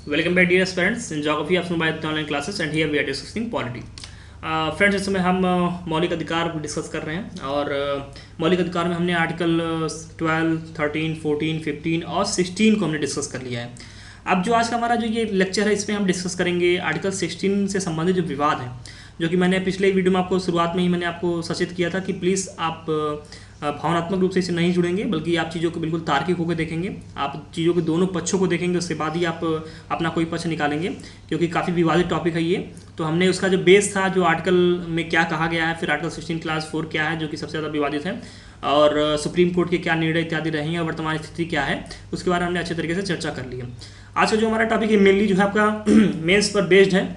Welcome back, dear aspirants. In geography, आप सुन रहे हैं online classes and here we are discussing polity. Friends, इस समय हम मौलिक अधिकार को डिस्कस कर रहे हैं और मौलिक अधिकार में हमने आर्टिकल 12, 13, 14, 15 और 16 को हमने डिस्कस कर लिया है। अब जो आज का हमारा जो ये लेक्चर है, इसमें हम डिस्कस करेंगे आर्टिकल 16 से संबंधित जो विवाद है, जो कि मैंने पिछले वीडियो में आपको शुरुआत में ही मैंने आपको सचेत किया था कि प्लीज़ आप भावनात्मक रूप से इसे नहीं जुड़ेंगे, बल्कि आप चीज़ों को बिल्कुल तार्किक होकर देखेंगे। आप चीज़ों के दोनों पक्षों को देखेंगे, उसके बाद ही आप अपना कोई पक्ष निकालेंगे, क्योंकि काफ़ी विवादित टॉपिक है ये। तो हमने उसका जो बेस था, जो आर्टिकल में क्या कहा गया है, फिर आर्टिकल 16 क्लास 4 क्या है, जो कि सबसे ज़्यादा विवादित है, और सुप्रीम कोर्ट के क्या निर्णय इत्यादि रहे हैं और वर्तमान स्थिति क्या है, उसके बारे में हमने अच्छे तरीके से चर्चा कर ली है। आज का जो हमारा टॉपिक है मेनली जो है आपका मेंस पर बेस्ड है।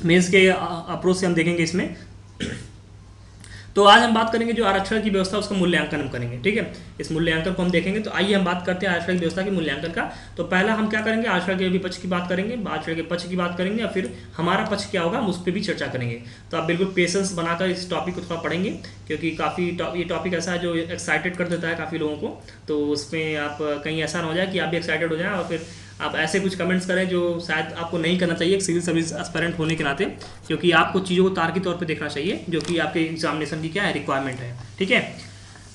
मेंस के अप्रोच से हम देखेंगे इसमें। तो आज हम बात करेंगे जो आरक्षण की व्यवस्था, उसका मूल्यांकन हम करेंगे। ठीक है, इस मूल्यांकन को हम देखेंगे। तो आइए हम बात करते हैं आरक्षण की व्यवस्था के मूल्यांकन का। तो पहला हम क्या करेंगे, आरक्षण के विपक्ष की बात करेंगे, आरक्षण के पक्ष की बात करेंगे, या फिर हमारा पक्ष क्या होगा हम उस पर भी चर्चा करेंगे। तो आप बिल्कुल पेशेंस बनाकर इस टॉपिक को थोड़ा पढ़ेंगे, क्योंकि काफ़ी ये टॉपिक ऐसा है जो एक्साइटेड कर देता है काफ़ी लोगों को। तो उसमें आप कहीं ऐसा ना हो जाए कि आप भी एक्साइटेड हो जाए और फिर आप ऐसे कुछ कमेंट्स करें जो शायद आपको नहीं करना चाहिए एक सिविल सर्विस एस्पिरेंट होने के नाते, क्योंकि आपको चीज़ों को तार्किक तौर पे देखना चाहिए, जो कि आपके एग्जामिनेशन की क्या है, रिक्वायरमेंट है। ठीक है,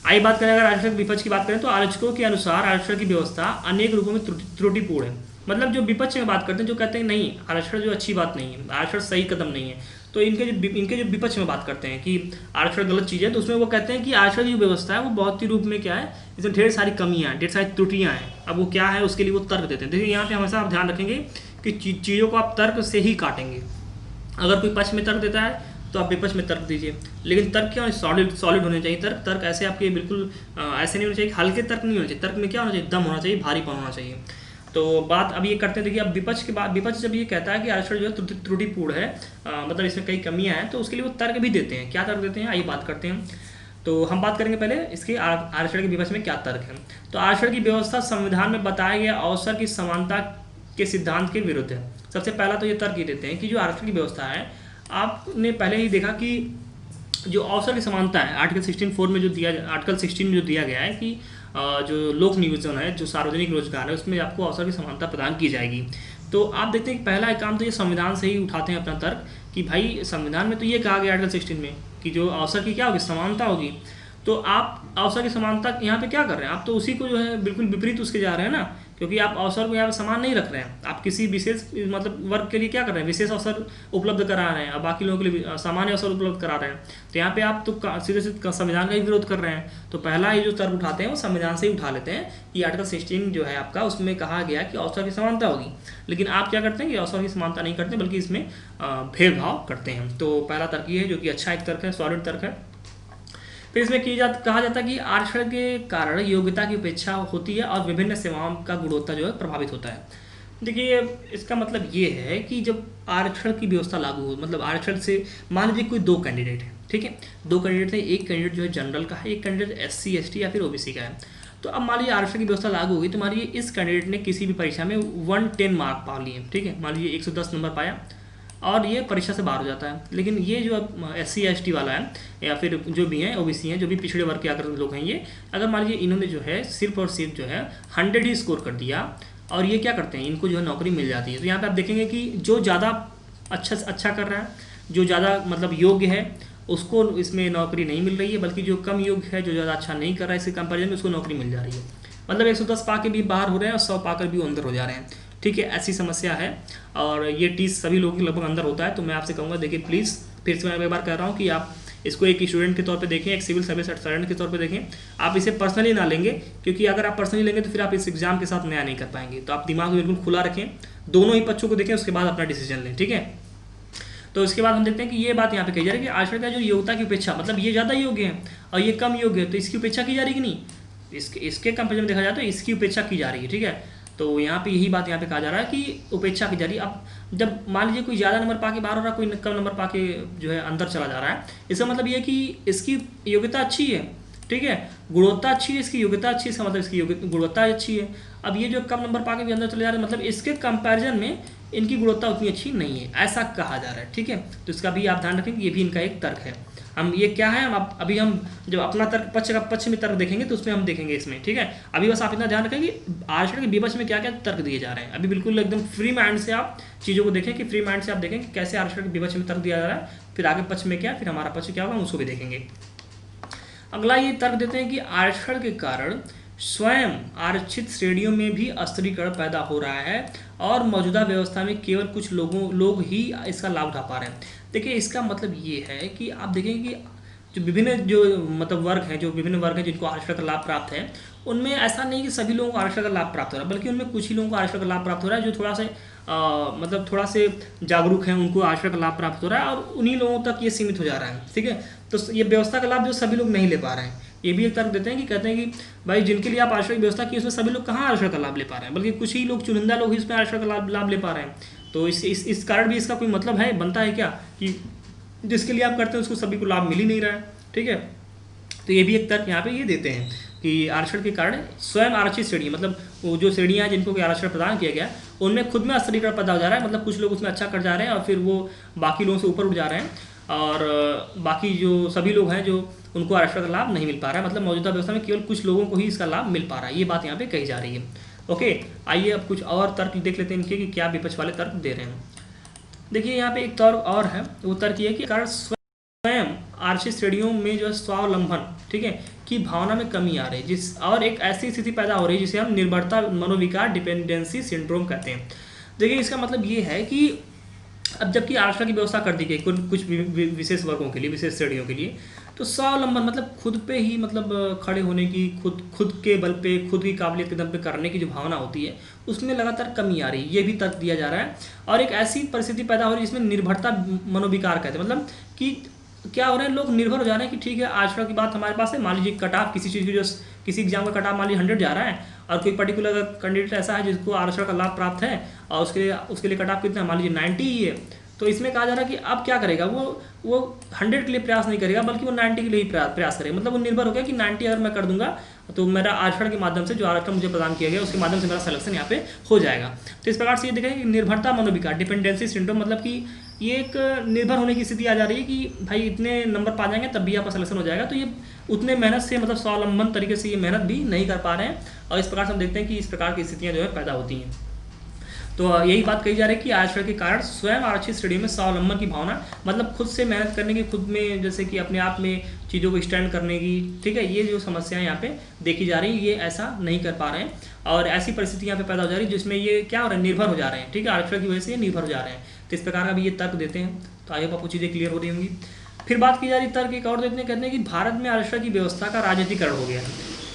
आइए बात करें, अगर आरक्षण विपक्ष की बात करें तो आलोचकों के अनुसार आरक्षण की व्यवस्था अनेक रूपों में त्रुटिपूर्ण है। मतलब जो विपक्ष में बात करते हैं, जो कहते हैं नहीं आरक्षण जो अच्छी बात नहीं है, आरक्षण सही कदम नहीं है, तो इनके जो विपक्ष में बात करते हैं कि आरक्षण गलत चीज़ है, तो उसमें वो कहते हैं कि आरक्षण की व्यवस्था है वो बहुत ही रूप में क्या है, इसमें ढेर सारी कमियां हैं, ढेर सारी त्रुटियां हैं। अब वो क्या है उसके लिए वो तर्क देते हैं। देखिए यहाँ पे हमेशा आप ध्यान रखेंगे कि चीज़ों को आप तर्क से ही काटेंगे। अगर कोई पक्ष में तर्क देता है तो आप विपक्ष में तर्क दीजिए, लेकिन तर्क क्या सॉलिड होने चाहिए। तर्क ऐसे आपके बिल्कुल ऐसे नहीं होने चाहिए, हल्के तर्क नहीं होने चाहिए। तर्क में क्या होना चाहिए, दम होना चाहिए, भारीपन होना चाहिए। तो बात अब ये करते हैं, देखिए अब विपक्ष के बाद, विपक्ष जब ये कहता है कि आरक्षण जो है त्रुटिपूर्ण है, मतलब इसमें कई कमियां हैं, तो उसके लिए वो तर्क भी देते हैं। क्या तर्क देते हैं आइए बात करते हैं। तो हम बात करेंगे पहले इसके आरक्षण के विपक्ष में क्या तर्क है। तो आरक्षण की व्यवस्था संविधान में बताए गए अवसर की समानता के सिद्धांत के विरुद्ध है। सबसे पहला तो ये तर्क ये देते हैं कि जो आरक्षण की व्यवस्था है, आपने पहले ही देखा कि जो अवसर की समानता है आर्टिकल 16(4) में जो आर्टिकल 16 में जो दिया गया है कि जो लोक नियोजन है, जो सार्वजनिक रोजगार है, उसमें आपको अवसर की समानता प्रदान की जाएगी। तो आप देखते हैं कि पहला काम तो ये संविधान से ही उठाते हैं अपना तर्क कि भाई संविधान में तो ये कहा गया आर्टिकल 16 में कि जो अवसर की क्या होगी, समानता होगी। तो आप अवसर की समानता यहाँ पे क्या कर रहे हैं, आप तो उसी को जो है बिल्कुल विपरीत उसके जा रहे हैं ना, क्योंकि आप अवसर को यहाँ पे समान नहीं रख रहे हैं। आप किसी विशेष मतलब वर्ग के लिए क्या कर रहे हैं, विशेष अवसर उपलब्ध करा रहे हैं और बाकी लोगों के लिए सामान्य अवसर उपलब्ध करा रहे हैं। तो यहाँ पे आप तो सीधे सीधे संविधान का ही विरोध कर रहे हैं। तो पहला ये जो तर्क उठाते हैं वो संविधान से ही उठा लेते हैं कि आर्टिकल 16 जो है आपका, उसमें कहा गया कि अवसर की समानता होगी, लेकिन आप क्या करते हैं कि अवसर की समानता नहीं करते, बल्कि इसमें भेदभाव करते हैं। तो पहला तर्क ये है, जो कि अच्छा एक तर्क है, सॉलिड तर्क है। फिर इसमें कहा जाता है कि आरक्षण के कारण योग्यता की उपेक्षा होती है और विभिन्न सेवाओं का गुणवत्ता जो है प्रभावित होता है। देखिए इसका मतलब ये है कि जब आरक्षण की व्यवस्था लागू हो, मतलब आरक्षण से मान लीजिए कोई दो कैंडिडेट है, ठीक है, दो कैंडिडेट है, एक कैंडिडेट जो है जनरल का है, एक कैंडिडेट SC ST या फिर OBC का है। तो अब मान लीजिए आरक्षण की व्यवस्था लागू हुई, तो मान लीजिए इस कैंडिडेट ने किसी भी परीक्षा में 110 मार्क पा लिए, ठीक है, मान लीजिए 110 नंबर पाया और ये परीक्षा से बाहर हो जाता है। लेकिन ये जो SC ST वाला है या फिर जो भी हैं OBC हैं, जो भी पिछड़े वर्ग के आकर लोग हैं, ये अगर मान लीजिए इन्होंने जो है सिर्फ और सिर्फ जो है 100 ही स्कोर कर दिया और ये क्या करते हैं, इनको जो है नौकरी मिल जाती है। तो यहाँ पे आप देखेंगे कि जो ज़्यादा अच्छा कर रहा है, जो ज़्यादा मतलब योग्य है, उसको इसमें नौकरी नहीं मिल रही है, बल्कि जो कम योग्य है, जो ज़्यादा अच्छा नहीं कर रहा है, इसके कंपेरिजन में उसको नौकरी मिल जा रही है। मतलब 110 पा के भी बाहर हो रहे हैं और 100 पाकर भी अंदर हो जा रहे हैं। ठीक है, ऐसी समस्या है और ये टीस सभी लोगों के लगभग अंदर होता है। तो मैं आपसे कहूँगा, देखिए प्लीज़, फिर से मैं एक बार कह रहा हूँ कि आप इसको एक स्टूडेंट के तौर पे देखें, एक सिविल सर्विस एस्पिरेंट के तौर पे देखें। आप इसे पर्सनली ना लेंगे, क्योंकि अगर आप पर्सनली लेंगे तो फिर आप इस एग्जाम के साथ नया नहीं कर पाएंगे। तो आप दिमाग को बिल्कुल खुला रखें, दोनों ही पक्षों को देखें, उसके बाद अपना डिसीजन लें। ठीक है, तो इसके बाद हम देखते हैं कि ये बात यहाँ पे कही जा रही है कि आरक्षण का जो योग्यता की उपेक्षा, मतलब ये ज़्यादा योग्य है और ये कम योग्य है, तो इसकी उपेक्षा की जा रही है कि नहीं, इसके कंपेरिजन में देखा जाए तो इसकी उपेक्षा की जा रही है। ठीक है, तो यहाँ पे यही बात यहाँ पे कहा जा रहा है कि उपेक्षा की जा रही है। अब जब मान लीजिए कोई ज़्यादा नंबर पाके बाहर हो रहा है, कोई कम नंबर पाके जो है अंदर चला जा रहा है, इसका मतलब ये कि इसकी योग्यता अच्छी है, ठीक है, गुणवत्ता अच्छी है, इसकी योग्यता अच्छी है, इसका मतलब इसकी गुणवत्ता अच्छी है। अब ये जो कम नंबर पाके भी अंदर चले जा रहे हैं, मतलब इसके कंपैरिजन में इनकी गुणवत्ता उतनी अच्छी नहीं है, ऐसा कहा जा रहा है। ठीक है, तो इसका भी आप ध्यान रखेंगे, ये भी इनका एक तर्क है। हम ये क्या है, हम अभी हम जब अपना तर्क पक्ष में तर्क देखेंगे तो उसमें हम देखेंगे इसमें। ठीक है, अभी बस आप इतना ध्यान रखें कि आरक्षण के विपक्ष में क्या क्या तर्क दिए जा रहे हैं। अभी बिल्कुल एकदम फ्री माइंड से आप चीज़ों को देखें, कि फ्री माइंड से आप देखें कि कैसे आरक्षण के विपक्ष में तर्क दिया जा रहा है, फिर आगे पक्ष में क्या, फिर हमारा पक्ष क्या होगा, हम उसको भी देखेंगे। अगला ये तर्क देते हैं कि आरक्षण के कारण स्वयं आरक्षित श्रेणियों में भी स्तरीकरण पैदा हो रहा है और मौजूदा व्यवस्था में केवल कुछ लोग ही इसका लाभ उठा पा रहे हैं। देखिए, इसका मतलब ये है कि आप देखेंगे कि जो विभिन्न विभिन्न वर्ग हैं जिनको आरक्षण का लाभ प्राप्त है, उनमें ऐसा नहीं कि सभी लोगों को आरक्षण का लाभ प्राप्त हो रहा है, बल्कि उनमें कुछ ही लोगों को आरक्षण का लाभ प्राप्त हो रहा है जो थोड़ा से जागरूक हैं, उनको आरक्षण का लाभ प्राप्त हो रहा है और उन्हीं लोगों तक ये सीमित हो जा रहा है। ठीक है, तो ये व्यवस्था का लाभ जो सभी लोग नहीं ले पा रहे हैं, ये भी एक तर्क देते हैं कि कहते हैं कि भाई जिनके लिए आप आरक्षण की व्यवस्था की उसमें सभी लोग कहाँ आरक्षण का लाभ ले पा रहे हैं, बल्कि कुछ ही लोग, चुनिंदा लोग ही इसमें आरक्षण का लाभ ले पा रहे हैं। तो इस कारण भी इसका कोई मतलब है, बनता है क्या कि जिसके लिए आप करते हैं उसको सभी को लाभ मिल ही नहीं रहा है। ठीक है, तो ये भी एक तर्क यहाँ पे ये देते हैं कि आरक्षण के कारण स्वयं आरक्षित श्रेणी, मतलब वो जो श्रेणियाँ हैं जिनको आरक्षण प्रदान किया गया, उनमें खुद में स्तरीकरण पैदा हो जा रहा है। मतलब कुछ लोग उसमें अच्छा कर जा रहे हैं और फिर वो बाकी लोगों से ऊपर उठ जा रहे हैं, और बाकी जो सभी लोग हैं जो उनको आरक्षण का लाभ नहीं मिल पा रहा है। मतलब मौजूदा व्यवस्था में केवल कुछ लोगों को ही इसका लाभ मिल पा रहा है, ये बात यहाँ पे कही जा रही है। ओके, आइए अब कुछ और तर्क देख लेते हैं इनके कि क्या विपक्ष वाले तर्क दे रहे हैं। देखिए, यहाँ पे एक तर्क और है, वो तर्क ये है कि कारण स्वयं आरक्षित श्रेणियों में जो है स्वावलंबन, ठीक है, की भावना में कमी आ रही है, और एक ऐसी स्थिति पैदा हो रही है जिसे हम निर्भरता मनोविकार डिपेंडेंसी सिंड्रोम कहते हैं। देखिए, इसका मतलब ये है कि अब जबकि आरक्षण की व्यवस्था कर दी गई कुछ विशेष वर्गों के लिए, विशेष श्रेणियों के लिए, तो स्वावलंबन मतलब खुद पे ही, मतलब खड़े होने की, खुद के बल पे, खुद की काबिलियत के दम पे करने की जो भावना होती है, उसमें लगातार कमी आ रही है, ये भी तर्क दिया जा रहा है। और एक ऐसी परिस्थिति पैदा हो रही है जिसमें निर्भरता मनोविकार कहते हैं, मतलब कि क्या हो रहा है, लोग निर्भर हो जा रहे हैं कि ठीक है, आरक्षण की बात हमारे पास है, मान लीजिए कट ऑफ किसी चीज़ की, जो किसी एग्जाम का कट ऑफ मान लीजिए 100 जा रहा है, और कोई पर्टिकुलर कैंडिडेट ऐसा है जिसको आरक्षण का लाभ प्राप्त है और उसके लिए कट ऑफ कितना, मान लीजिए 90 ही है, तो इसमें कहा जा रहा है कि अब क्या करेगा, वो 100 के लिए प्रयास नहीं करेगा, बल्कि वो 90 के लिए ही प्रयास करेगा। मतलब वो निर्भर हो गया कि 90 अगर मैं कर दूंगा तो मेरा आरक्षण के माध्यम से, जो आरक्षण मुझे प्रदान किया गया उसके माध्यम से मेरा सिलेक्शन यहाँ पे हो जाएगा। तो इस प्रकार से ये देखें कि निर्भरता मनोविकार डिपेंडेंसी सिंड्रोम, मतलब कि ये एक निर्भर होने की स्थिति आ जा रही है कि भाई इतने नंबर पा जाएंगे तब भी आपका सिलेक्शन हो जाएगा। तो ये उतने मेहनत से, मतलब स्वावलंबन तरीके से ये मेहनत भी नहीं कर पा रहे हैं, और इस प्रकार से हम देखते हैं कि इस प्रकार की स्थितियाँ जो है पैदा होती हैं। तो यही बात कही जा रही है कि आरक्षण के कारण स्वयं आरक्षित श्रेणी में स्वावलंबन की भावना, मतलब खुद से मेहनत करने की, खुद में जैसे कि अपने आप में चीज़ों को स्टैंड करने की, ठीक है, ये जो समस्याएं यहाँ पे देखी जा रही है, ये ऐसा नहीं कर पा रहे हैं, और ऐसी परिस्थिति यहाँ पे पैदा हो जा रही है जिसमें ये क्या हो रहा है, निर्भर हो जा रहे हैं। ठीक है, आरक्षण की वजह से ये निर्भर हो जा रहे हैं। तो इस प्रकार का भी ये तर्क देते हैं। तो आई होप आपको चीज़ें क्लियर हो रही होंगी। फिर बात की जा रही तर्क एक और देते हैं, कहते हैं कि भारत में आरक्षण की व्यवस्था का राजनीतिकरण हो गया,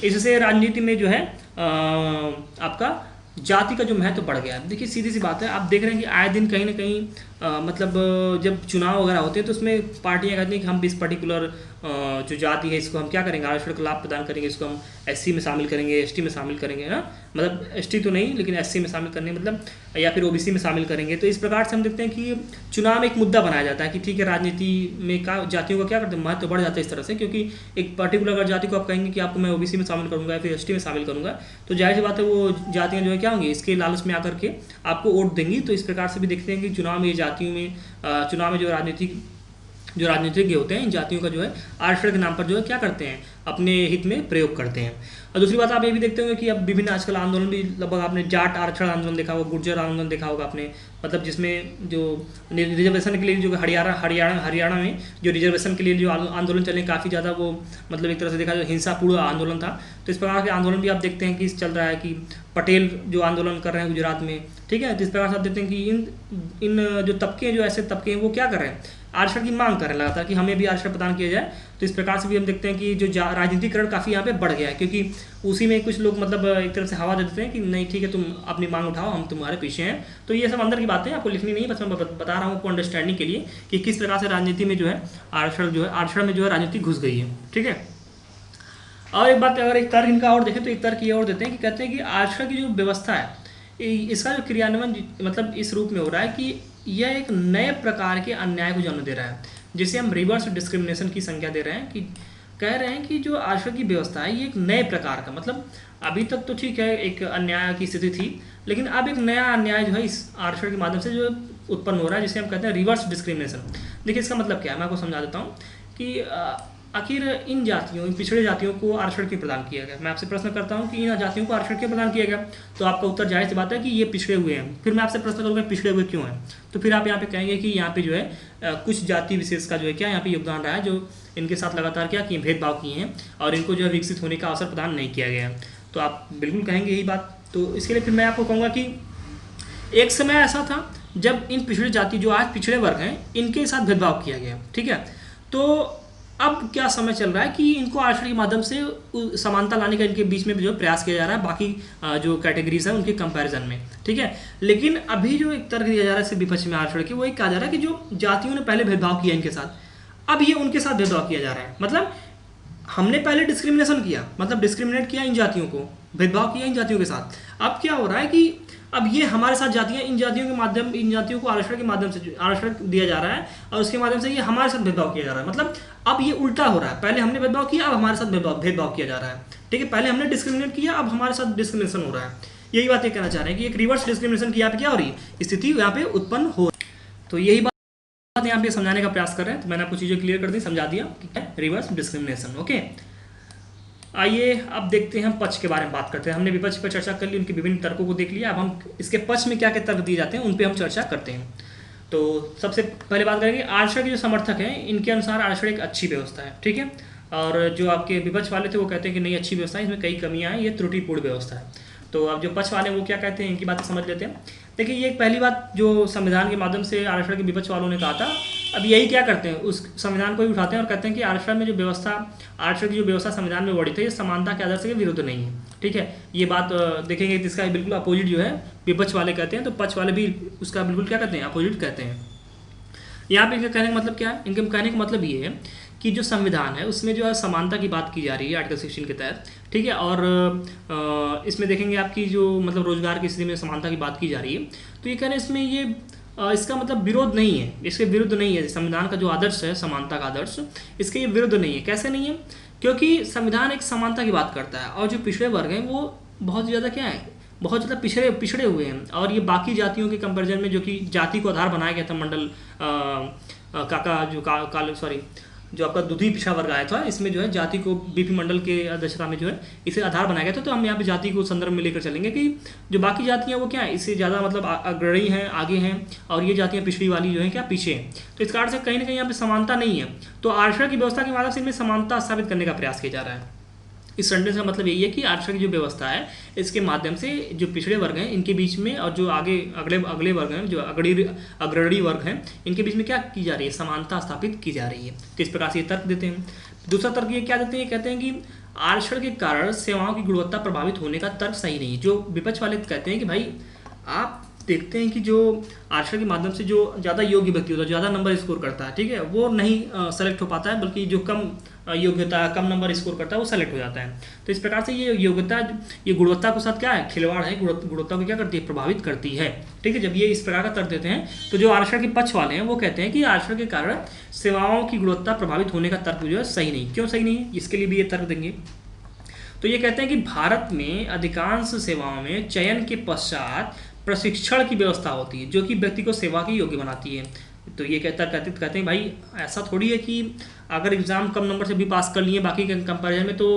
इससे राजनीति में जो है आपका जाति का जो महत्व बढ़ गया। देखिए, सीधी सी बात है, आप देख रहे हैं कि आए दिन कहीं ना कहीं मतलब जब चुनाव वगैरह होते हैं तो उसमें पार्टियां कहती हैं कि हम इस पर्टिकुलर जो जाति है इसको हम क्या करेंगे, आरक्षण का लाभ प्रदान करेंगे, इसको हम एससी में शामिल करेंगे, एसटी में शामिल करेंगे ना, मतलब एसटी तो नहीं लेकिन एससी में शामिल करने, मतलब या फिर ओबीसी में शामिल करेंगे। तो इस प्रकार से हम देखते हैं कि चुनाव में एक मुद्दा बनाया जाता है कि ठीक है, राजनीति में क्या जातियों का क्या करते हैं, महत्व बढ़ जाता है इस तरह से, क्योंकि एक पर्टिकुलर अगर जाति को आप कहेंगे कि आपको मैं ओबीसी में शामिल करूँगा या फिर एसटी में शामिल करूँगा, तो जाहिर सी बात है वो जातियाँ जो है क्या होंगी, इसके लालच में आकर के आपको वोट देंगी। तो इस प्रकार से भी देखते हैं कि चुनाव में जातियों में चुनाव में जो राजनीतिज्ञ होते हैं, इन जातियों का जो है आरक्षण के नाम पर जो है क्या करते हैं, अपने हित में प्रयोग करते हैं। और दूसरी बात आप ये भी देखते होंगे कि अब विभिन्न आजकल आंदोलन भी, लगभग आपने जाट आरक्षण आंदोलन देखा होगा, गुर्जर आंदोलन देखा होगा आपने, मतलब जिसमें जो रिजर्वेशन के लिए जो हरियाणा में जो रिजर्वेशन के लिए जो आंदोलन चले, काफ़ी ज़्यादा वो मतलब एक तरह से देखा जो हिंसापूर्ण आंदोलन था। तो इस प्रकार के आंदोलन भी आप देखते हैं कि चल रहा है कि पटेल जो आंदोलन कर रहे हैं गुजरात में, ठीक है, जिस प्रकार से आप देखते हैं कि इन जो तबके, जो ऐसे तबके हैं वो क्या कर रहे हैं, आरक्षण की मांग कर रहे हैं लगातार कि हमें भी आरक्षण प्रदान किया जाए। तो इस प्रकार से भी हम देखते हैं कि जो राजनीतिकरण काफ़ी यहाँ पे बढ़ गया है, क्योंकि उसी में कुछ लोग मतलब एक तरह से हवा दे देते हैं कि नहीं ठीक है, तुम अपनी मांग उठाओ, हम तुम्हारे पीछे हैं। तो ये सब अंदर की बातें आपको लिखनी नहीं है, बस मैं बता रहा हूँ आपको अंडरस्टैंडिंग के लिए कि किस प्रकार से राजनीति में जो है आरक्षण में जो है राजनीति घुस गई है। ठीक है, और एक बात, अगर एक तर्क इनका और देखें तो एक तर्क ये और देते हैं कि कहते हैं कि आरक्षण की जो व्यवस्था है, इसका जो क्रियान्वयन मतलब इस रूप में हो रहा है कि यह एक नए प्रकार के अन्याय को जन्म दे रहा है, जिसे हम रिवर्स डिस्क्रिमिनेशन की संज्ञा दे रहे हैं। कि कह रहे हैं कि जो आरक्षण की व्यवस्था है ये एक नए प्रकार का, मतलब अभी तक तो ठीक है एक अन्याय की स्थिति थी, लेकिन अब एक नया अन्याय जो है इस आरक्षण के माध्यम से जो उत्पन्न हो रहा है, जिसे हम कहते हैं रिवर्स डिस्क्रिमिनेशन। देखिए इसका मतलब क्या है, मैं आपको समझा देता हूँ कि आखिर इन जातियों, इन पिछड़े जातियों को आरक्षण क्यों प्रदान किया गया। मैं आपसे प्रश्न करता हूँ कि इन जातियों को आरक्षण क्यों प्रदान किया गया, तो आपका उत्तर जाहिर सी बात है कि ये पिछड़े हुए हैं। फिर मैं आपसे प्रश्न करूँगा पिछड़े हुए क्यों हैं, तो फिर आप यहाँ पे कहेंगे कि यहाँ पे जो है कुछ जाति विशेष का जो है क्या यहाँ पे योगदान रहा है, जो इनके साथ लगातार क्या किए, भेदभाव किए हैं और इनको जो है विकसित होने का अवसर प्रदान नहीं किया गया। तो आप बिल्कुल कहेंगे यही बात। तो इसके लिए फिर मैं आपको कहूँगा कि एक समय ऐसा था जब इन पिछड़े जाति जो आज पिछड़े वर्ग हैं इनके साथ भेदभाव किया गया, ठीक है। तो अब क्या समय चल रहा है कि इनको आरक्षण के माध्यम से समानता लाने का इनके बीच में जो प्रयास किया जा रहा है बाकी जो कैटेगरीज हैं उनके कंपैरिजन में, ठीक है। लेकिन अभी जो एक तर्क दिया जा रहा है विपक्ष में आरक्षण की, वो एक कहा जा रहा है कि जो जातियों ने पहले भेदभाव किया इनके साथ, अब ये उनके साथ भेदभाव किया जा रहा है। मतलब हमने पहले डिस्क्रिमिनेशन किया, मतलब डिस्क्रिमिनेट किया इन जातियों को, भेदभाव किया इन जातियों के साथ। अब क्या हो रहा है कि अब ये हमारे साथ जातियां, इन जातियों के माध्यम, इन जातियों को आरक्षण के माध्यम से आरक्षण दिया जा रहा है और उसके माध्यम से ये हमारे साथ भेदभाव किया जा रहा है। मतलब अब ये उल्टा हो रहा है, पहले हमने भेदभाव किया, अब हमारे साथ भेदभाव किया जा रहा है, ठीक है। पहले हमने डिस्क्रिमिनेट किया, अब हमारे साथ डिस्क्रिमिनेशन हो रहा है। यही बात ये कहना चाह रहे हैं कि एक रिवर्स डिस्क्रिमिनेशन की यहाँ पे क्या हो रही है, स्थिति यहाँ पे उत्पन्न हो। तो यही बात यहाँ पे समझाने का प्रयास कर रहे हैं। तो मैंने आपको चीज़ें क्लियर कर दी, समझा दिया कि क्या रिवर्स डिस्क्रिमिनेशन। ओके, आइए अब देखते हैं हम पक्ष के बारे में बात करते हैं। हमने विपक्ष पर चर्चा कर ली, उनके विभिन्न तर्कों को देख लिया। अब हम इसके पक्ष में क्या क्या तर्क दिए जाते हैं उन पे हम चर्चा करते हैं। तो सबसे पहले बात करेंगे आरक्षण के जो समर्थक हैं, इनके अनुसार आरक्षण एक अच्छी व्यवस्था है, ठीक है। और जो आपके विपक्ष वाले थे वो कहते हैं कि नहीं अच्छी व्यवस्था है, इसमें कई कमियां हैं, ये त्रुटिपूर्ण व्यवस्था है। तो अब जो पक्ष वाले हैं वो क्या कहते हैं, इनकी बातें समझ लेते हैं। देखिए ये एक पहली बात जो संविधान के माध्यम से आरक्षण के विपक्ष वालों ने कहा था, अब यही क्या करते हैं, उस संविधान को ही उठाते हैं और कहते हैं कि आरक्षण में जो व्यवस्था, आरक्षण की जो व्यवस्था संविधान में वर्णित है ये समानता के आदर्श के विरुद्ध नहीं है, ठीक है। ये बात देखेंगे इसका बिल्कुल अपोजिट जो है विपक्ष वाले कहते हैं, तो पक्ष वाले भी उसका बिल्कुल क्या कहते हैं, अपोजिट कहते हैं। यहाँ पे इनके कहने का मतलब क्या है, इनके कहने का मतलब ये है कि जो संविधान है उसमें जो है समानता की बात की जा रही है आर्टिकल 16 के तहत, ठीक है। और इसमें देखेंगे आपकी जो मतलब रोजगार की स्थिति में समानता की बात की जा रही है। तो ये कह रहे हैं इसमें ये इसका मतलब विरोध नहीं है, इसके विरुद्ध नहीं है। संविधान का जो आदर्श है, समानता का आदर्श, इसके ये विरुद्ध नहीं है। कैसे नहीं है, क्योंकि संविधान एक समानता की बात करता है और जो पिछड़े वर्ग हैं वो बहुत ज़्यादा क्या है, बहुत ज़्यादा पिछड़े हुए हैं। और ये बाकी जातियों के कंपेरिजन में, जो कि जाति को आधार बनाया गया था मंडल जो आपका दूधी पिछड़ा वर्ग आया था, इसमें जो है जाति को बीपी मंडल के अध्यक्षता में जो है इसे आधार बनाया गया था। तो हम यहाँ पे जाति को संदर्भ में लेकर चलेंगे कि जो बाकी जातियाँ वो क्या है, इससे ज़्यादा मतलब अग्रणी हैं, आगे हैं, और ये जातियाँ पिछड़ी वाली जो है क्या पीछे हैं। तो इस कारण से कहीं ना कहीं यहाँ पे समानता नहीं है। तो आरक्षण की व्यवस्था के माध्यम से इनमें समानता स्थापित करने का प्रयास किया जा रहा है। इस सेंटेंस का मतलब यही है कि आरक्षण की जो व्यवस्था है इसके माध्यम से जो पिछड़े वर्ग हैं इनके बीच में और जो आगे अगले वर्ग हैं, जो अग्रणी वर्ग हैं, इनके बीच में क्या की जा रही है, समानता स्थापित की जा रही है। किस प्रकार से ये तर्क देते हैं। दूसरा तर्क ये क्या देते हैं, कहते हैं कि आरक्षण के कारण सेवाओं की गुणवत्ता प्रभावित होने का तर्क सही नहीं है। जो विपक्ष वाले कहते हैं कि भाई आप देखते हैं कि जो आरक्षण के माध्यम से जो ज़्यादा योग्य व्यक्ति होता है, ज़्यादा नंबर स्कोर करता है, ठीक है, वो नहीं सेलेक्ट हो पाता है, बल्कि जो कम योग्यता, कम नंबर स्कोर करता है वो सेलेक्ट हो जाता है। तो इस प्रकार से ये योग्यता, ये गुणवत्ता के साथ क्या है, खिलवाड़ है, गुणवत्ता को क्या करती है, प्रभावित करती है, ठीक है। जब ये इस प्रकार का तर्क देते हैं तो जो आरक्षण के पक्ष वाले हैं वो कहते हैं कि आरक्षण के कारण सेवाओं की गुणवत्ता प्रभावित होने का तर्क जो है सही नहीं। क्यों सही नहीं है, इसके लिए भी ये तर्क देंगे। तो ये कहते हैं कि भारत में अधिकांश सेवाओं में चयन के पश्चात प्रशिक्षण की व्यवस्था होती है जो कि व्यक्ति को सेवा के योग्य बनाती है। तो ये कहते हैं भाई ऐसा थोड़ी है कि अगर एग्जाम कम नंबर से भी पास कर लिए बाकी के कंपैरिजन में तो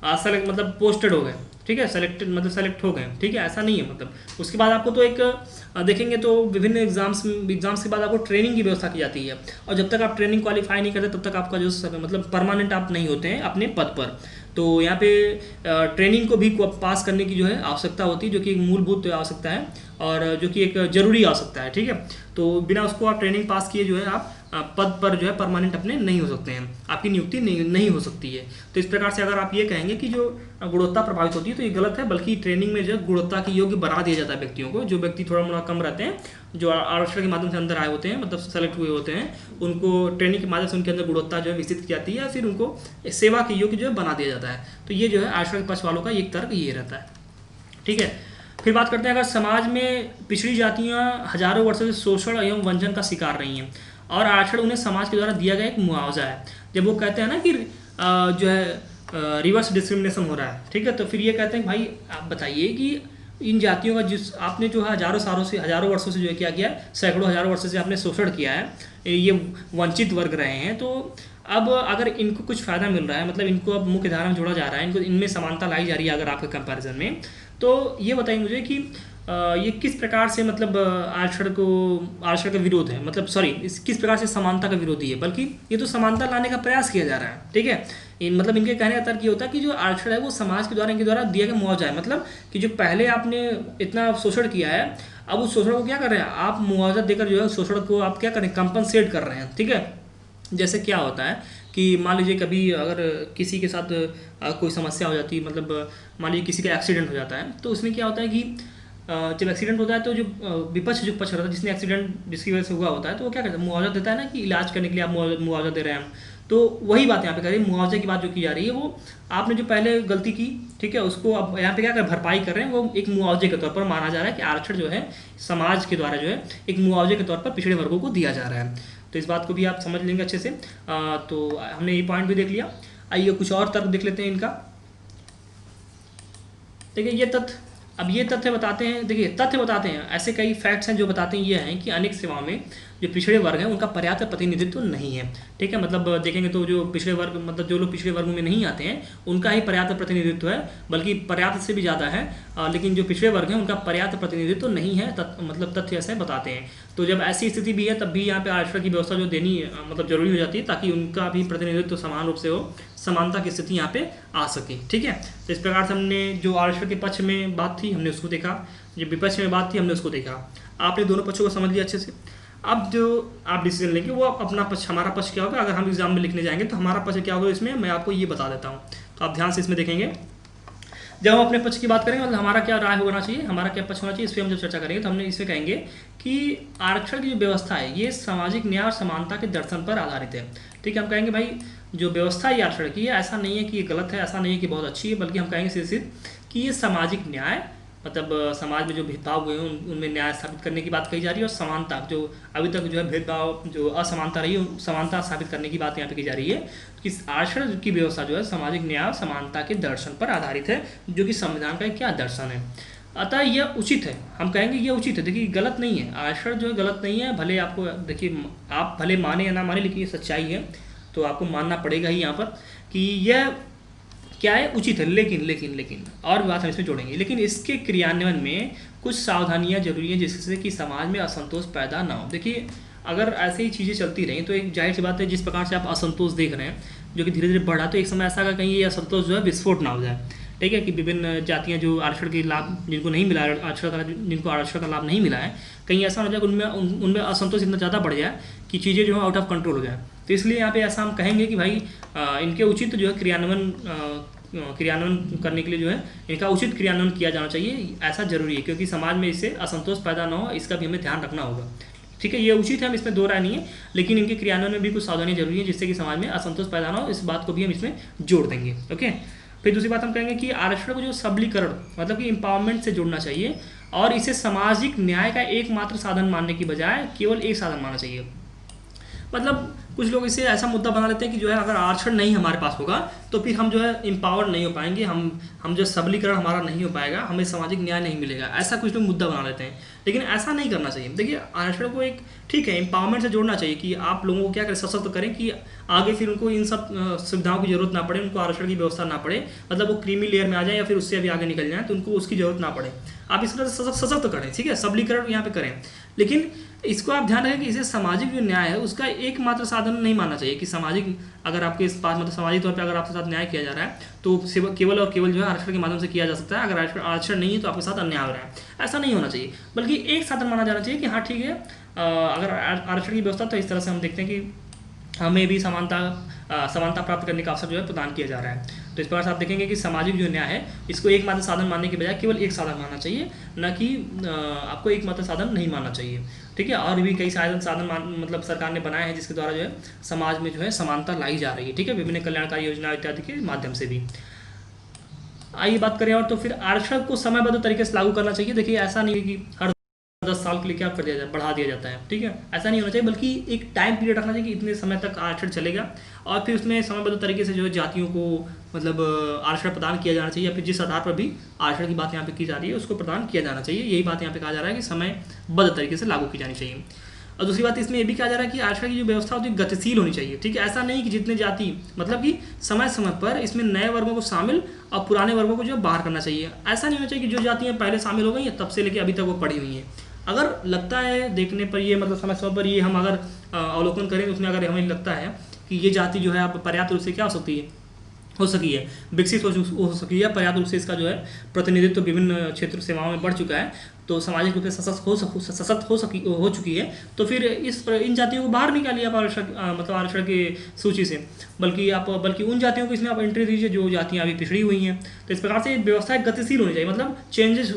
सेलेक्ट मतलब पोस्टेड हो गए, ठीक है, सेलेक्ट हो गए, ठीक है, ऐसा नहीं है। मतलब उसके बाद आपको तो एक देखेंगे तो विभिन्न एग्जाम्स के बाद आपको ट्रेनिंग की व्यवस्था की जाती है, और जब तक आप ट्रेनिंग क्वालिफाई नहीं करते तब तक आपका जो मतलब परमानेंट आप नहीं होते हैं अपने पद पर। तो यहाँ पे ट्रेनिंग को भी पास करने की जो है आवश्यकता होती है, जो कि एक मूलभूत आवश्यकता है और जो कि एक जरूरी आवश्यकता है, ठीक है। तो बिना उसको आप ट्रेनिंग पास किए जो है आप पद पर जो है परमानेंट अपने नहीं हो सकते हैं, आपकी नियुक्ति नहीं हो सकती है। तो इस प्रकार से अगर आप ये कहेंगे कि जो गुणवत्ता प्रभावित होती है तो ये गलत है, बल्कि ट्रेनिंग में जो है गुणवत्ता की योग्य बना दिया जाता है व्यक्तियों को। जो व्यक्ति थोड़ा मोड़ा कम रहते हैं, जो आरक्षण के माध्यम से अंदर आए होते हैं, मतलब सेलेक्ट हुए होते हैं, उनको ट्रेनिंग के माध्यम से उनके अंदर गुणवत्ता जो है विकसित की जाती है, फिर उनको सेवा के योग्य जो है बना दिया जाता है। तो ये जो है आरक्षण के पक्ष वालों का एक तर्क ये रहता है, ठीक है। फिर बात करते हैं अगर समाज में पिछड़ी जातियाँ हजारों वर्षों से शोषण एवं वंचन का शिकार रही हैं और आरक्षण उन्हें समाज के द्वारा दिया गया एक मुआवजा है। जब वो कहते हैं ना कि जो है रिवर्स डिस्क्रिमिनेशन हो रहा है, ठीक है। तो फिर ये कहते हैं भाई आप बताइए कि इन जातियों का जिस आपने जो है हजारों वर्षों से जो है क्या किया है, सैकड़ों हजारों वर्षों से आपने शोषण किया है, ये वंचित वर्ग रहे हैं। तो अब अगर इनको कुछ फ़ायदा मिल रहा है, मतलब इनको अब मुख्य धारा में जोड़ा जा रहा है, इनको इनमें समानता लाई जा रही है अगर आपके कंपैरिजन में, तो ये बताइए मुझे कि ये किस प्रकार से मतलब आरक्षण का विरोध है, मतलब सॉरी किस प्रकार से समानता का विरोधी है, बल्कि ये तो समानता लाने का प्रयास किया जा रहा है, ठीक है। मतलब इनके कहने का तर्क ये होता है कि जो आरक्षण है वो समाज के द्वारा इनके द्वारा दिया गया मुआवजा है, मतलब कि जो पहले आपने इतना शोषण किया है, अब उस शोषण को क्या कर रहे हैं आप, मुआवजा देकर जो है शोषण को आप क्या कर रहे हैं, कंपनसेट कर रहे हैं, ठीक है। जैसे क्या होता है कि मान लीजिए कभी अगर किसी के साथ कोई समस्या हो जाती है, मतलब मान लीजिए किसी का एक्सीडेंट हो जाता है, तो उसमें क्या होता है कि जब एक्सीडेंट होता है तो जो विपक्ष जो पक्ष रहता है, जिसने एक्सीडेंट जिसकी वजह से हुआ होता है, तो वो क्या करता है, मुआवजा देता है ना, कि इलाज करने के लिए आप मुआवजा दे रहे हैं हम। तो वही बात यहाँ पे कह रही है, मुआवजे की बात जो की जा रही है वो आपने जो पहले गलती की, ठीक है, उसको अब यहाँ पे क्या कर भरपाई कर रहे हैं, वो एक मुआवजे के तौर पर माना जा रहा है कि आरक्षण जो है समाज के द्वारा जो है एक मुआवजे के तौर पर पिछड़े वर्गों को दिया जा रहा है। तो इस बात को भी आप समझ लेंगे अच्छे से। तो हमने ये पॉइंट भी देख लिया। आइए कुछ और तर्क देख लेते हैं इनका। देखिए ये तथ्य, अब ये तथ्य बताते हैं, देखिए तथ्य बताते हैं, ऐसे कई फैक्ट्स हैं जो बताते हैं ये हैं कि अनेक सेवाओं में जो पिछड़े वर्ग हैं उनका पर्याप्त प्रतिनिधित्व नहीं है, ठीक है। मतलब देखेंगे तो जो पिछड़े वर्ग, मतलब जो लोग पिछड़े वर्गों में नहीं आते हैं उनका ही पर्याप्त प्रतिनिधित्व है, बल्कि पर्याप्त से भी ज़्यादा है। लेकिन जो पिछड़े वर्ग हैं उनका पर्याप्त प्रतिनिधित्व नहीं है, मतलब तथ्य ऐसे बताते हैं। तो जब ऐसी स्थिति भी है तब भी यहाँ पे आरक्षण की व्यवस्था जो देनी मतलब जरूरी हो जाती है, ताकि उनका भी प्रतिनिधित्व समान रूप से हो, समानता की स्थिति यहाँ पे आ सके, ठीक है। तो इस प्रकार से हमने जो आरक्षण के पक्ष में बात थी हमने उसको देखा, जो विपक्ष में बात थी हमने उसको देखा। आपने दोनों पक्षों को समझ लिया अच्छे से। अब जो आप डिसीजन लेंगे वो अपना पक्ष, हमारा पक्ष क्या होगा, अगर हम एग्जाम में लिखने जाएंगे तो हमारा पक्ष क्या होगा इसमें मैं आपको ये बता देता हूँ। तो आप ध्यान से इसमें देखेंगे, जब हम अपने पक्ष की बात करेंगे मतलब हमारा क्या राय होना चाहिए, हमारा क्या पक्ष होना चाहिए, इस पर हम जब चर्चा करेंगे तो हमने इसमें कहेंगे कि आरक्षण की जो व्यवस्था है ये सामाजिक न्याय और समानता के दर्शन पर आधारित है, ठीक है। हम कहेंगे भाई जो व्यवस्था है आरक्षण की है ऐसा नहीं है कि ये गलत है, ऐसा नहीं है कि बहुत अच्छी है, बल्कि हम कहेंगे सिर्फ कि ये सामाजिक न्याय, मतलब समाज में जो भेदभाव हुए हैं उनमें न्याय स्थापित करने की बात कही जा रही है, और समानता जो अभी तक जो है भेदभाव जो असमानता रही है समानता स्थापित करने की बात यहाँ पे की जा रही है कि आरक्षण की व्यवस्था जो है सामाजिक न्याय और समानता के दर्शन पर आधारित है, जो कि संविधान का क्या दर्शन है। अतः यह उचित है, हम कहेंगे यह उचित है। देखिए गलत नहीं है, आरक्षण जो है गलत नहीं है, भले आपको देखिए आप भले माने या ना माने, लेकिन ये सच्चाई है तो आपको मानना पड़ेगा ही यहाँ पर कि यह क्या है, उचित है। लेकिन और बात हम इसमें जोड़ेंगे, लेकिन इसके क्रियान्वयन में कुछ सावधानियां जरूरी हैं जिससे कि समाज में असंतोष पैदा ना हो। देखिए अगर ऐसे ही चीज़ें चलती रहें तो एक जाहिर सी बात है, जिस प्रकार से आप असंतोष देख रहे हैं जो कि धीरे धीरे बढ़ा, तो एक समय ऐसा का कहीं ये असंतोष जो है विस्फोट ना हो जाए, ठीक है। कि विभिन्न जातियाँ जो आरक्षण के लाभ जिनको नहीं मिला, जिनको आरक्षण का लाभ नहीं मिला है, कहीं ऐसा हो जाए उनमें असंतोष इतना ज़्यादा बढ़ जाए कि चीज़ें जो है आउट ऑफ कंट्रोल हो जाए। तो इसलिए यहाँ पे ऐसा हम कहेंगे कि भाई इनके उचित जो है क्रियान्वयन करने के लिए जो है इनका उचित क्रियान्वयन किया जाना चाहिए, ऐसा जरूरी है, क्योंकि समाज में इससे असंतोष पैदा ना हो, इसका भी हमें ध्यान रखना होगा, ठीक है। ये उचित है, हम इसमें दो राय नहीं है, लेकिन इनके क्रियान्वयन में भी कुछ सावधानी जरूरी है जिससे कि समाज में असंतोष पैदा ना हो, इस बात को भी हम इसमें जोड़ देंगे, ओके। फिर दूसरी बात हम कहेंगे कि आरक्षण को जो सबलीकरण मतलब कि एम्पावरमेंट से जोड़ना चाहिए, और इसे सामाजिक न्याय का एकमात्र साधन मानने की बजाय केवल एक साधन मानना चाहिए। मतलब कुछ लोग इसे ऐसा मुद्दा बना लेते हैं कि जो है अगर आरक्षण नहीं हमारे पास होगा तो फिर हम जो है एम्पावर नहीं हो पाएंगे, हम जो सबलीकरण हमारा नहीं हो पाएगा, हमें सामाजिक न्याय नहीं मिलेगा, ऐसा कुछ लोग मुद्दा बना लेते हैं। लेकिन ऐसा नहीं करना चाहिए। देखिए आरक्षण को एक ठीक है एम्पावरमेंट से जोड़ना चाहिए कि आप लोगों को क्या करें, सशक्त करें कि आगे फिर उनको इन सब सुविधाओं की जरूरत ना पड़े, उनको आरक्षण की व्यवस्था ना पड़े, मतलब वो क्रीमी लेयर में आ जाए या फिर उससे अभी आगे निकल जाए तो उनको उसकी जरूरत ना पड़े। आप इस तरह से सशक्त करें, ठीक है, सबलीकरण यहाँ पे करें। लेकिन इसको आप ध्यान रखें कि इसे सामाजिक जो न्याय है उसका एकमात्र साधन नहीं मानना चाहिए कि सामाजिक अगर आपके इस पास मतलब सामाजिक तौर पे अगर आपके साथ न्याय किया जा रहा है तो केवल और केवल जो है आरक्षण के माध्यम से किया जा सकता है। अगर आरक्षण नहीं है तो आपके साथ अन्याय हो रहा है, ऐसा नहीं होना चाहिए, बल्कि एक साधन माना जाना चाहिए कि हाँ ठीक है अगर आरक्षण की व्यवस्था तो इस तरह से हम देखते हैं कि हमें भी समानता प्राप्त करने का अवसर जो है प्रदान किया जा रहा है। तो इस प्रकार से आप देखेंगे कि सामाजिक जो न्याय है इसको एकमात्र साधन मानने के बजाय केवल एक साधन मानना चाहिए, न कि आपको एकमात्र साधन नहीं मानना चाहिए, ठीक है। और भी कई साधन मतलब सरकार ने बनाए हैं जिसके द्वारा जो है समाज में जो है समानता लाई जा रही है, ठीक है, विभिन्न कल्याणकारी योजना इत्यादि के माध्यम से भी। आइए बात करें और तो फिर आरक्षण को समयबद्ध तरीके से लागू करना चाहिए। देखिए ऐसा नहीं है कि हर 10 साल के लिए क्या कर दिया जाए, बढ़ा दिया जाता है। ठीक है, ऐसा नहीं होना चाहिए, बल्कि एक टाइम पीरियड रखना चाहिए कि इतने समय तक आरक्षण चलेगा, और फिर उसमें समयबद्ध तरीके से जो है जातियों को मतलब आरक्षण प्रदान किया जाना चाहिए, या फिर जिस आधार पर भी आरक्षण की बात यहाँ पे की जा रही है उसको प्रदान किया जाना चाहिए। यही बात यहाँ पे कहा जा रहा है कि समयबद्ध तरीके से लागू की जानी चाहिए। और दूसरी बात इसमें ये भी कहा जा रहा है कि आरक्षण की जो व्यवस्था होती है गतिशील होनी चाहिए। ठीक है, ऐसा नहीं कि जितने जाति मतलब कि समय समय पर इसमें नए वर्गों को शामिल और पुराने वर्गों को जो है बाहर करना चाहिए। ऐसा नहीं होना चाहिए कि जो जातियाँ पहले शामिल हो गई हैं तब से लेकर अभी तक वो पड़ी हुई हैं। अगर लगता है देखने पर ये मतलब समय समय पर ये हम अगर अवलोकन करें तो उसमें अगर हमें लगता है कि ये जाति जो है आप पर्याप्त रूप से क्या हो सकी है, विकसित हो सकी है, पर्याप्त रूप से इसका जो है प्रतिनिधित्व विभिन्न क्षेत्र सेवाओं में बढ़ चुका है, तो सामाजिक रूप से सशक्त हो चुकी है, तो फिर इन जातियों को बाहर निकालिए आप आरक्षण की सूची से, बल्कि उन जातियों को इसमें आप एंट्री दीजिए जो जातियाँ अभी पिछड़ी हुई हैं। तो इस प्रकार से व्यवस्था गतिशील होनी चाहिए, मतलब चेंजेस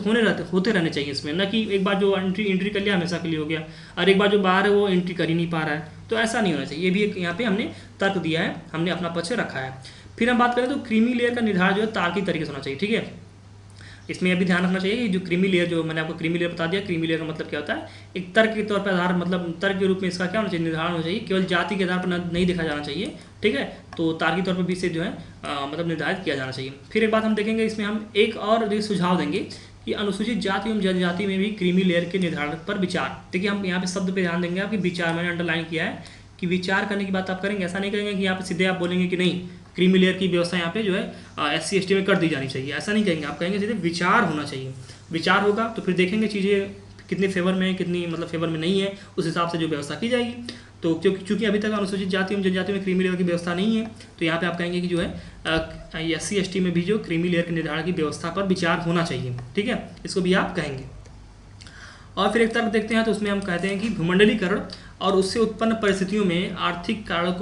होते रहने चाहिए इसमें, न कि एक बार जो एंट्री कर लिया हमेशा के लिए हो गया और एक बार जो बाहर है वो एंट्री कर ही नहीं पा रहा है। तो ऐसा नहीं होना चाहिए, ये भी एक यहाँ पे हमने तर्क दिया है, हमने अपना पक्ष रखा है। फिर हम बात करें तो क्रीमी लेयर का निर्धारण जो है तार्किक तरीके से होना चाहिए। ठीक है, इसमें यह भी ध्यान रखना चाहिए कि जो क्रीमी लेयर, जो मैंने आपको क्रीमी लेयर बता दिया, क्रीमी लेयर का मतलब क्या होता है, एक तर्क के तौर पर आधार, मतलब तर्क के रूप में इसका क्या होना चाहिए, निर्धारण होना चाहिए, केवल जाति के आधार पर नहीं देखा जाना चाहिए। ठीक है, तो तार्किक तौर पर भी इसे जो है मतलब निर्धारित किया जाना चाहिए। फिर एक बात हम देखेंगे, इसमें हम एक और सुझाव देंगे कि अनुसूचित जाति एवं जनजाति में भी क्रीमी लेयर के निर्धारण पर विचार। देखिए, हम यहाँ पे शब्द पे ध्यान देंगे आपकी विचार, मैंने अंडरलाइन किया है कि विचार करने की बात आप करेंगे। ऐसा नहीं करेंगे कि यहाँ पे सीधे आप बोलेंगे कि नहीं क्रीमी लेयर की व्यवस्था यहाँ पे जो है SC ST में कर दी जानी चाहिए, ऐसा नहीं कहेंगे। आप कहेंगे सीधे विचार होना चाहिए। विचार होगा तो फिर देखेंगे चीज़ें कितने फेवर में, कितनी मतलब फेवर में नहीं है, उस हिसाब से जो व्यवस्था की जाएगी। तो चूंकि अभी तक अनुसूचित जाति एवं जनजाति में क्रीमी लेयर की व्यवस्था नहीं है, तो यहाँ पे आप कहेंगे कि जो है SC ST में भी जो क्रीमी लेयर के निर्धारण की व्यवस्था पर विचार होना चाहिए। ठीक है, इसको भी आप कहेंगे। और फिर एक तरफ देखते हैं तो उसमें हम कहते हैं कि भूमंडलीकरण और उससे उत्पन्न परिस्थितियों में आर्थिक कारक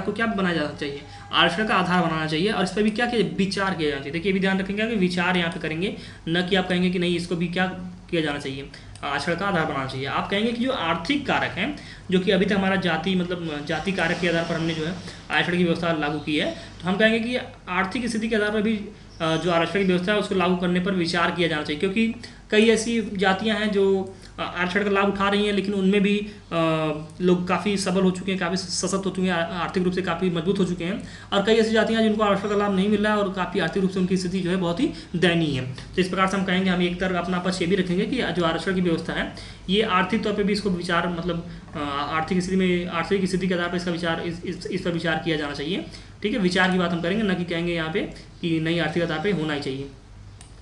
को क्या बनाया जाना चाहिए, आरक्षण का आधार बनाना चाहिए, और इस पर भी क्या किया, विचार किया जाना चाहिए। देखिए, भी ध्यान रखेंगे कि विचार यहाँ पे करेंगे, न कि आप कहेंगे कि नहीं इसको भी क्या किया जाना चाहिए, आरक्षण का आधार बनाना चाहिए। आप कहेंगे कि जो आर्थिक कारक हैं, जो कि अभी तक हमारा जाति कारक के आधार पर हमने जो है आरक्षण की व्यवस्था लागू की है, तो हम कहेंगे कि आर्थिक स्थिति के आधार पर भी जो आरक्षण की व्यवस्था है उसको लागू करने पर विचार किया जाना चाहिए। क्योंकि कई ऐसी जातियां हैं जो आरक्षण का लाभ उठा रही हैं, लेकिन उनमें भी लोग काफ़ी सबल हो चुके हैं, काफ़ी सशक्त हो चुके हैं, आर्थिक रूप से काफ़ी मजबूत हो चुके हैं। और कई ऐसी जातियां जिनको आरक्षण का लाभ नहीं मिल रहा है और काफ़ी आर्थिक रूप से उनकी स्थिति जो है बहुत ही दयनीय है। तो इस प्रकार से हम कहेंगे, हम एक तरफ अपना पक्ष ये भी रखेंगे कि जो आरक्षण की व्यवस्था है ये आर्थिक तौर पर भी इसको विचार, मतलब आर्थिक स्थिति के आधार पर इसका विचार, इस पर विचार किया जाना चाहिए। ठीक है, विचार की बात हम करेंगे, न कि कहेंगे यहाँ पे कि नहीं आर्थिक आधार पर होना ही चाहिए।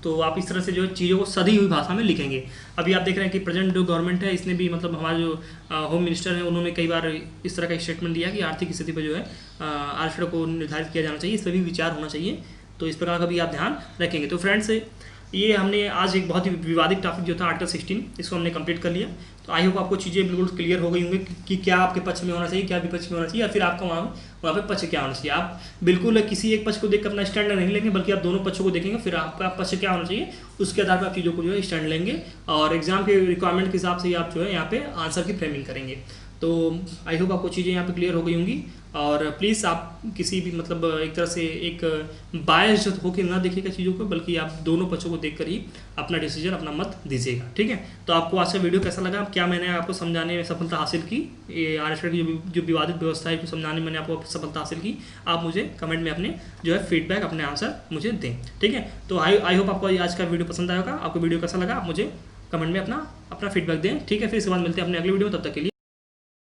तो आप इस तरह से जो चीज़ों को सधी हुई भाषा में लिखेंगे। अभी आप देख रहे हैं कि प्रेजेंट जो गवर्नमेंट है इसने भी, मतलब हमारे जो होम मिनिस्टर हैं उन्होंने कई बार इस तरह का स्टेटमेंट दिया कि आर्थिक स्थिति पर जो है आरक्षण को निर्धारित किया जाना चाहिए, इस पर भी विचार होना चाहिए। तो इस प्रकार का भी आप ध्यान रखेंगे। तो फ्रेंड्स, ये हमने आज एक बहुत ही विवादित टॉपिक जो था आर्टिकल 16, इसको हमने कंप्लीट कर लिया। तो आई होप आपको चीज़ें बिल्कुल क्लियर हो गई होंगी कि क्या आपके पक्ष में होना चाहिए, क्या विपक्ष में होना चाहिए, या फिर आपका वहाँ पे पक्ष क्या होना चाहिए। आप बिल्कुल किसी एक पक्ष को देखकर अपना स्टैंड नहीं लेंगे, बल्कि आप दोनों पक्षों को देखेंगे, फिर आपका पक्ष क्या होना चाहिए उसके आधार पर आप चीज़ों को जो है स्टैंड लेंगे, और एग्जाम के रिक्वायरमेंट के हिसाब से आप जो है यहाँ पे आंसर की फ्रेमिंग करेंगे। तो आई होप आपको चीज़ें यहाँ पे क्लियर हो गई होंगी। और प्लीज़ आप किसी भी मतलब एक तरह से एक बायस होकर ना देखिएगा चीज़ों को, बल्कि आप दोनों पक्षों को देखकर ही अपना डिसीजन, अपना मत दीजिएगा। ठीक है, तो आपको आज का वीडियो कैसा लगा, क्या मैंने आपको समझाने में सफलता हासिल की, ये आरक्षण की जो विवादित व्यवस्था है, जो समझाने में मैंने आपको सफलता हासिल की, आप मुझे कमेंट में अपने जो है फीडबैक, अपने आंसर मुझे दें। ठीक है, तो आई होप आपको आज का वीडियो पसंद आएगा। आपको वीडियो कैसा लगा आप मुझे कमेंट में अपना फीडबैक दें। ठीक है, फिर इसके बाद मिलते हैं अपने अगले वीडियो में, तब तक के लिए